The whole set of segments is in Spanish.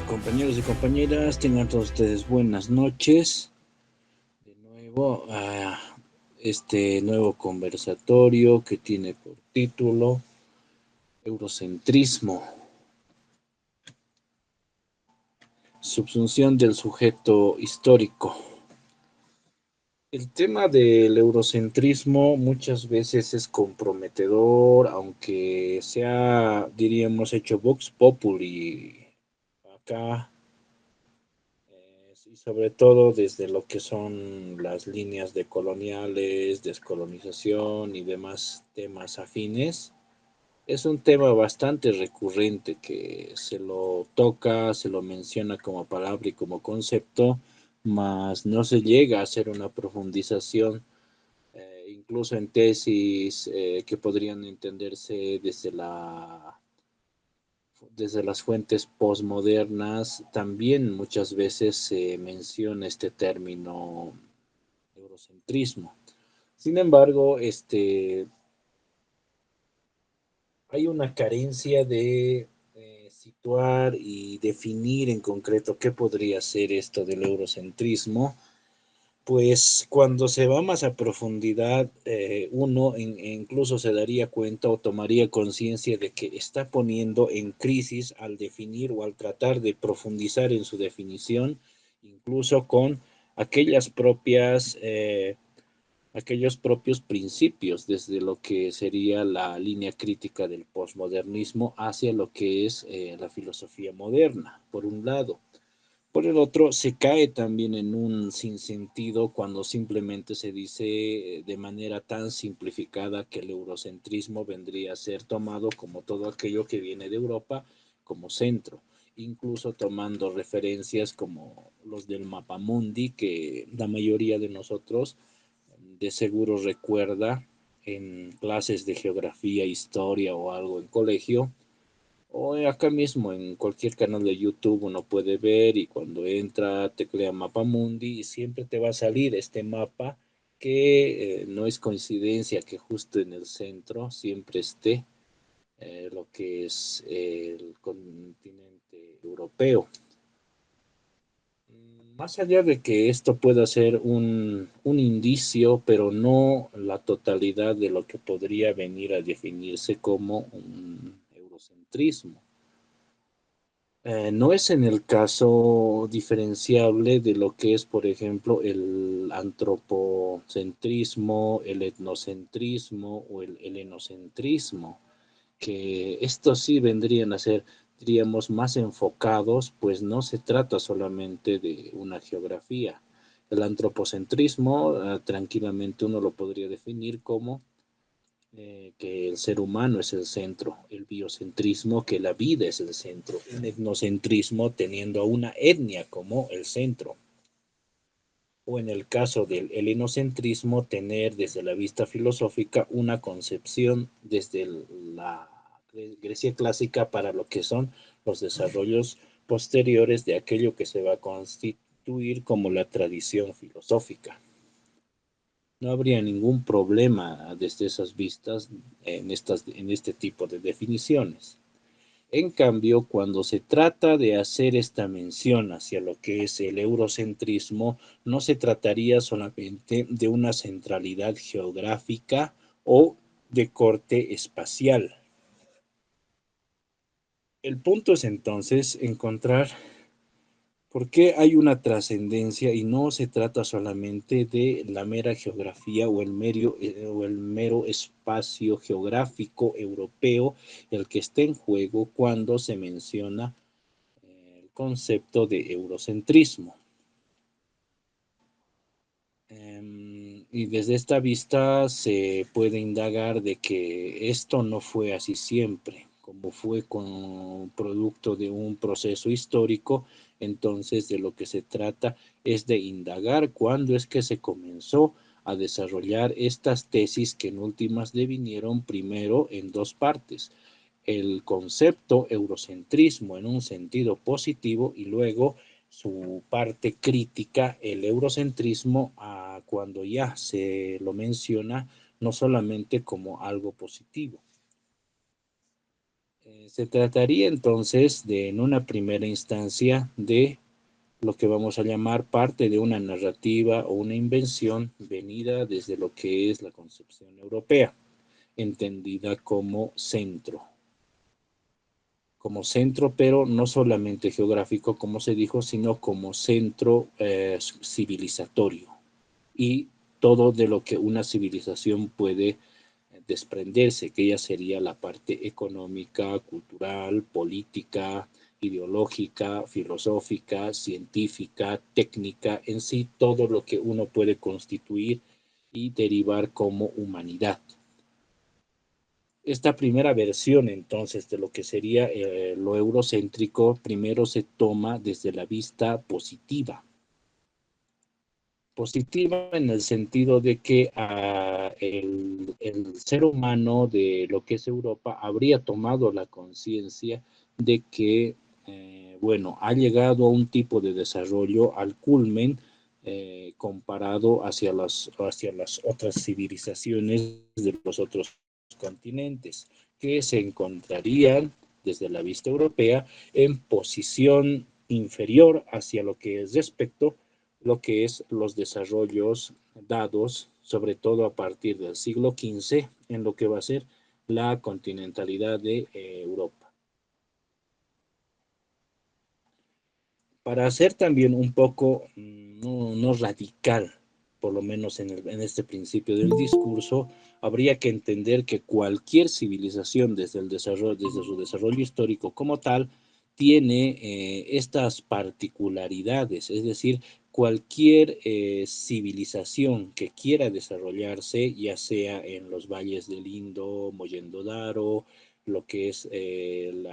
Compañeros y compañeras, tengan todos ustedes buenas noches. De nuevo a este nuevo conversatorio que tiene por título Eurocentrismo, subsunción del sujeto histórico. El tema del eurocentrismo muchas veces es comprometedor, aunque sea, diríamos, hecho vox populi acá. Y sobre todo desde lo que son las líneas de coloniales, descolonización y demás temas afines. Es un tema bastante recurrente que se lo toca, se lo menciona como palabra y como concepto, mas no se llega a hacer una profundización, incluso en tesis que podrían entenderse desde las fuentes posmodernas. También muchas veces se menciona este término eurocentrismo. Sin embargo, hay una carencia de situar y definir en concreto qué podría ser esto del eurocentrismo. Pues cuando se va más a profundidad, uno incluso se daría cuenta o tomaría conciencia de que está poniendo en crisis al definir o al tratar de profundizar en su definición, incluso con aquellas propias, aquellos propios principios, desde lo que sería la línea crítica del posmodernismo hacia lo que es la filosofía moderna, por un lado. Por el otro, se cae también en un sinsentido cuando simplemente se dice de manera tan simplificada que el eurocentrismo vendría a ser tomado como todo aquello que viene de Europa como centro, incluso tomando referencias como los del mapamundi, que la mayoría de nosotros de seguro recuerda en clases de geografía, historia o algo en colegio, o acá mismo en cualquier canal de YouTube uno puede ver, y cuando entra teclea Mapamundi y siempre te va a salir este mapa que no es coincidencia que justo en el centro siempre esté lo que es el continente europeo. Más allá de que esto pueda ser un indicio, pero no la totalidad de lo que podría venir a definirse como un eurocentrismo. No es en el caso diferenciable de lo que es, por ejemplo, el antropocentrismo, el etnocentrismo o el helenocentrismo, que estos sí vendrían a ser, diríamos, más enfocados, pues no se trata solamente de una geografía. El antropocentrismo, tranquilamente uno lo podría definir como que el ser humano es el centro, el biocentrismo, que la vida es el centro, el etnocentrismo teniendo a una etnia como el centro, o en el caso del helenocentrismo, tener desde la vista filosófica una concepción desde la Grecia clásica para lo que son los desarrollos posteriores de aquello que se va a constituir como la tradición filosófica. No habría ningún problema desde esas vistas en este tipo de definiciones. En cambio, cuando se trata de hacer esta mención hacia lo que es el eurocentrismo, no se trataría solamente de una centralidad geográfica o de corte espacial. El punto es entonces encontrar ¿por qué hay una trascendencia y no se trata solamente de la mera geografía o el mero espacio geográfico europeo el que está en juego cuando se menciona el concepto de eurocentrismo? Y desde esta vista se puede indagar de que esto no fue así siempre, como fue con producto de un proceso histórico. Entonces de lo que se trata es de indagar cuándo es que se comenzó a desarrollar estas tesis que en últimas devinieron primero en dos partes: el concepto eurocentrismo en un sentido positivo y luego su parte crítica, el eurocentrismo, a cuando ya se lo menciona no solamente como algo positivo. Se trataría entonces de, en una primera instancia, de lo que vamos a llamar parte de una narrativa o una invención venida desde lo que es la concepción europea, entendida como centro, pero no solamente geográfico, como se dijo, sino como centro civilizatorio y todo de lo que una civilización puede desprenderse, que ya sería la parte económica, cultural, política, ideológica, filosófica, científica, técnica, en sí todo lo que uno puede constituir y derivar como humanidad. Esta primera versión entonces de lo que sería lo eurocéntrico primero se toma desde la vista positiva. Positiva en el sentido de que el ser humano de lo que es Europa habría tomado la conciencia de que, bueno, ha llegado a un tipo de desarrollo al culmen comparado hacia las otras civilizaciones de los otros continentes, que se encontrarían desde la vista europea en posición inferior hacia lo que es respecto lo que es los desarrollos dados, sobre todo a partir del siglo XV, en lo que va a ser la continentalidad de Europa. Para hacer también un poco, no radical, por lo menos en este principio del discurso, habría que entender que cualquier civilización desde su desarrollo histórico como tal, tiene estas particularidades, es decir, cualquier civilización que quiera desarrollarse, ya sea en los valles del Indo, Mollendo-Daro, lo que es el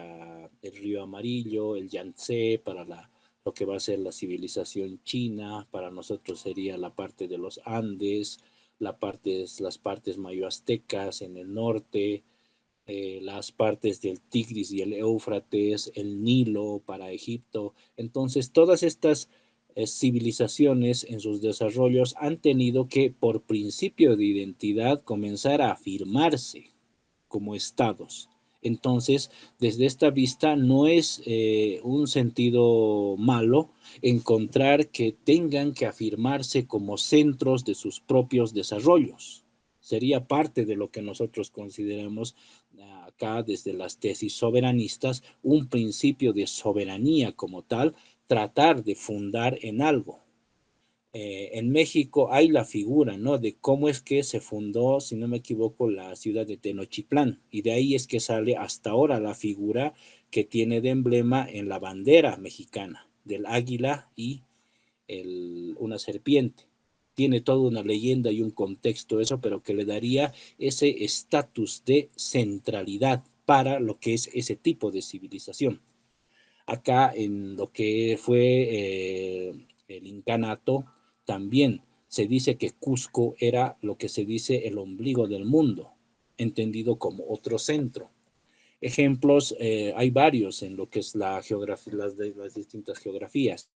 río Amarillo, el Yangtze para lo que va a ser la civilización china, para nosotros sería la parte de los Andes, las partes mayo-aztecas en el norte, las partes del Tigris y el Éufrates, el Nilo para Egipto. Entonces, todas estas civilizaciones en sus desarrollos han tenido que, por principio de identidad, comenzar a afirmarse como estados. Entonces, desde esta vista, no es un sentido malo encontrar que tengan que afirmarse como centros de sus propios desarrollos. Sería parte de lo que nosotros consideramos acá desde las tesis soberanistas, un principio de soberanía como tal, tratar de fundar en algo. En México hay la figura, ¿no? De cómo es que se fundó, si no me equivoco, la ciudad de Tenochtitlán. Y de ahí es que sale hasta ahora la figura que tiene de emblema en la bandera mexicana, del águila y una serpiente. Tiene toda una leyenda y un contexto eso, pero que le daría ese estatus de centralidad para lo que es ese tipo de civilización. Acá en lo que fue el incanato, también se dice que Cusco era lo que se dice el ombligo del mundo, entendido como otro centro. Ejemplos, hay varios en lo que es la geografía, las distintas geografías.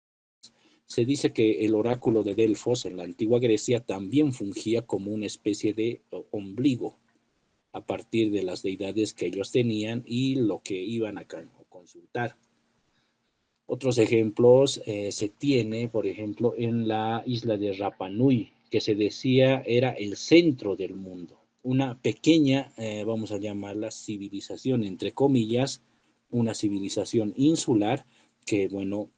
Se dice que el oráculo de Delfos en la antigua Grecia también fungía como una especie de ombligo a partir de las deidades que ellos tenían y lo que iban a consultar. Otros ejemplos se tiene, por ejemplo, en la isla de Rapa Nui, que se decía era el centro del mundo. Una pequeña, vamos a llamarla civilización, entre comillas, una civilización insular que, bueno,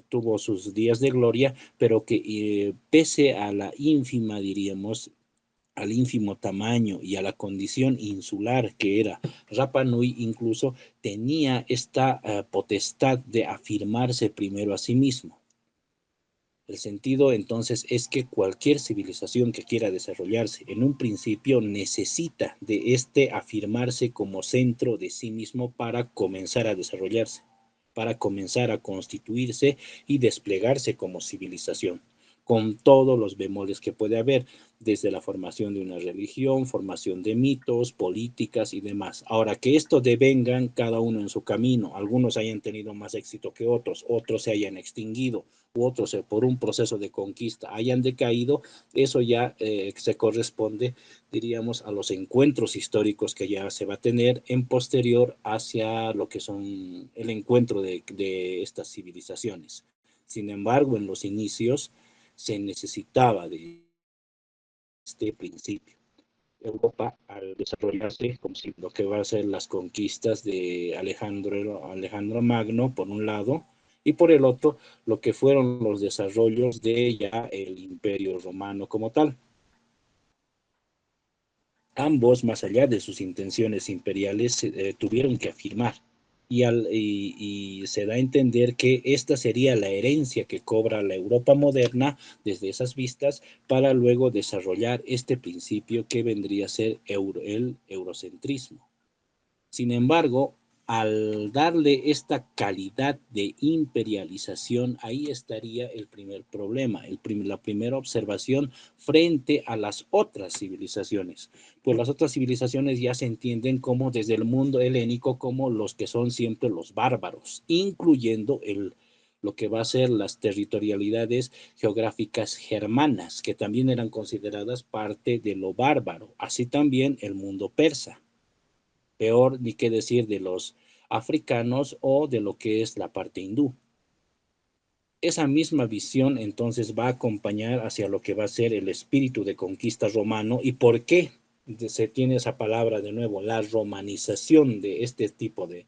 tuvo sus días de gloria, pero que pese a la ínfima, diríamos, al ínfimo tamaño y a la condición insular que era Rapa Nui, incluso tenía esta potestad de afirmarse primero a sí mismo. El sentido entonces es que cualquier civilización que quiera desarrollarse en un principio necesita de este afirmarse como centro de sí mismo para comenzar a desarrollarse, para comenzar a constituirse y desplegarse como civilización. con todos los bemoles que puede haber, desde la formación de una religión, formación de mitos, políticas y demás. Ahora, que esto devengan cada uno en su camino, algunos hayan tenido más éxito que otros, otros se hayan extinguido, u otros por un proceso de conquista hayan decaído, eso ya se corresponde, diríamos, a los encuentros históricos que ya se va a tener en posterior hacia lo que son el encuentro de estas civilizaciones. Sin embargo, en los inicios se necesitaba de este principio. Europa, al desarrollarse, como si lo que va a ser las conquistas de Alejandro Magno, por un lado, y por el otro, lo que fueron los desarrollos de ya el Imperio Romano como tal. Ambos, más allá de sus intenciones imperiales, tuvieron que afirmar. Y se da a entender que esta sería la herencia que cobra la Europa moderna desde esas vistas para luego desarrollar este principio que vendría a ser el eurocentrismo. Sin embargo, al darle esta calidad de imperialización, ahí estaría el primer problema, la primera observación frente a las otras civilizaciones. Pues las otras civilizaciones ya se entienden como desde el mundo helénico como los que son siempre los bárbaros, incluyendo lo que va a ser las territorialidades geográficas germanas, que también eran consideradas parte de lo bárbaro, así también el mundo persa. Peor ni qué decir de los africanos o de lo que es la parte hindú. Esa misma visión entonces va a acompañar hacia lo que va a ser el espíritu de conquista romano y por qué se tiene esa palabra de nuevo, la romanización de este tipo de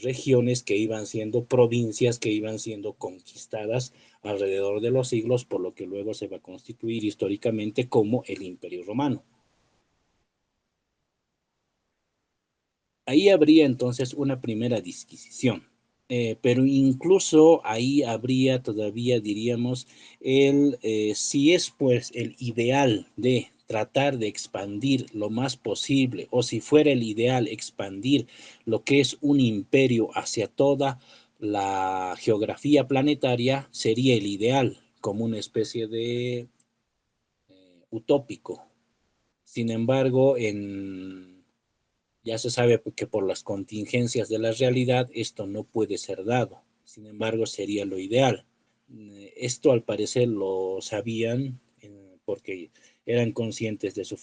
regiones que iban siendo provincias, que iban siendo conquistadas alrededor de los siglos, por lo que luego se va a constituir históricamente como el Imperio Romano. Ahí habría entonces una primera disquisición. Pero incluso ahí habría todavía, diríamos, si es pues el ideal de tratar de expandir lo más posible, o si fuera el ideal expandir lo que es un imperio hacia toda la geografía planetaria, sería el ideal, como una especie de utópico. Sin embargo, ya se sabe que por las contingencias de la realidad esto no puede ser dado. Sin embargo, sería lo ideal. Esto al parecer lo sabían porque eran conscientes de su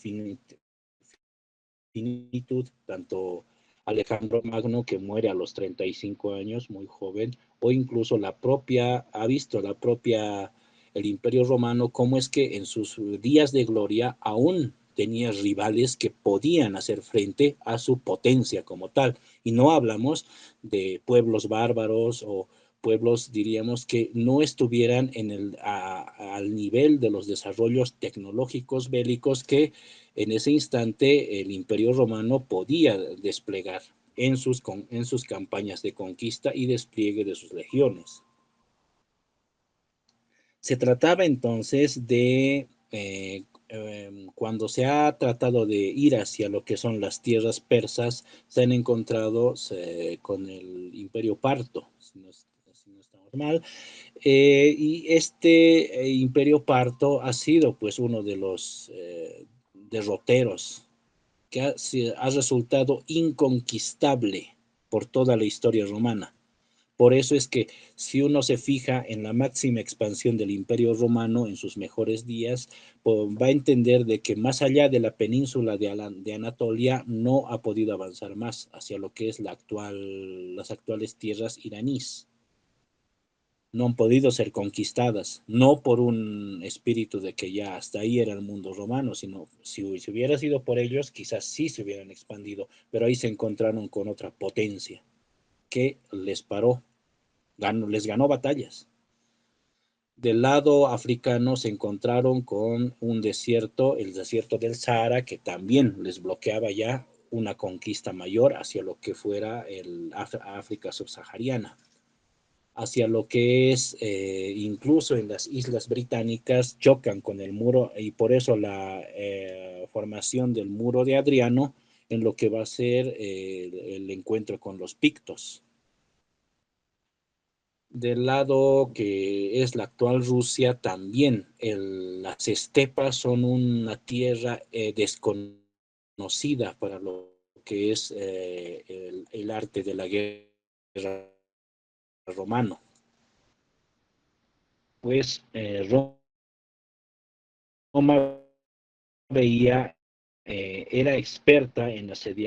finitud, tanto Alejandro Magno, que muere a los 35 años, muy joven, o incluso ha visto el Imperio Romano, cómo es que en sus días de gloria aún tenía rivales que podían hacer frente a su potencia como tal. Y no hablamos de pueblos bárbaros o pueblos, diríamos, que no estuvieran al nivel de los desarrollos tecnológicos bélicos que en ese instante el Imperio Romano podía desplegar en sus campañas de conquista y despliegue de sus legiones. Se trataba entonces cuando se ha tratado de ir hacia lo que son las tierras persas, se han encontrado con el Imperio Parto, si no estamos mal, y este Imperio Parto ha sido pues uno de los derroteros que ha resultado inconquistable por toda la historia romana. Por eso es que si uno se fija en la máxima expansión del Imperio Romano en sus mejores días, va a entender de que más allá de la península de Anatolia no ha podido avanzar más hacia lo que es las actuales tierras iraníes. No han podido ser conquistadas, no por un espíritu de que ya hasta ahí era el mundo romano, sino si hubiera sido por ellos, quizás sí se hubieran expandido, pero ahí se encontraron con otra potencia que les paró, les ganó batallas. Del lado africano se encontraron con un desierto, el desierto del Sahara, que también les bloqueaba ya una conquista mayor hacia lo que fuera el África subsahariana, hacia lo que es incluso en las islas británicas chocan con el muro y por eso la formación del muro de Adriano en lo que va a ser el encuentro con los pictos. del lado que es la actual Rusia, también las estepas son una tierra desconocida para lo que es el arte de la guerra romano. Pues Roma veía, era experta en asediar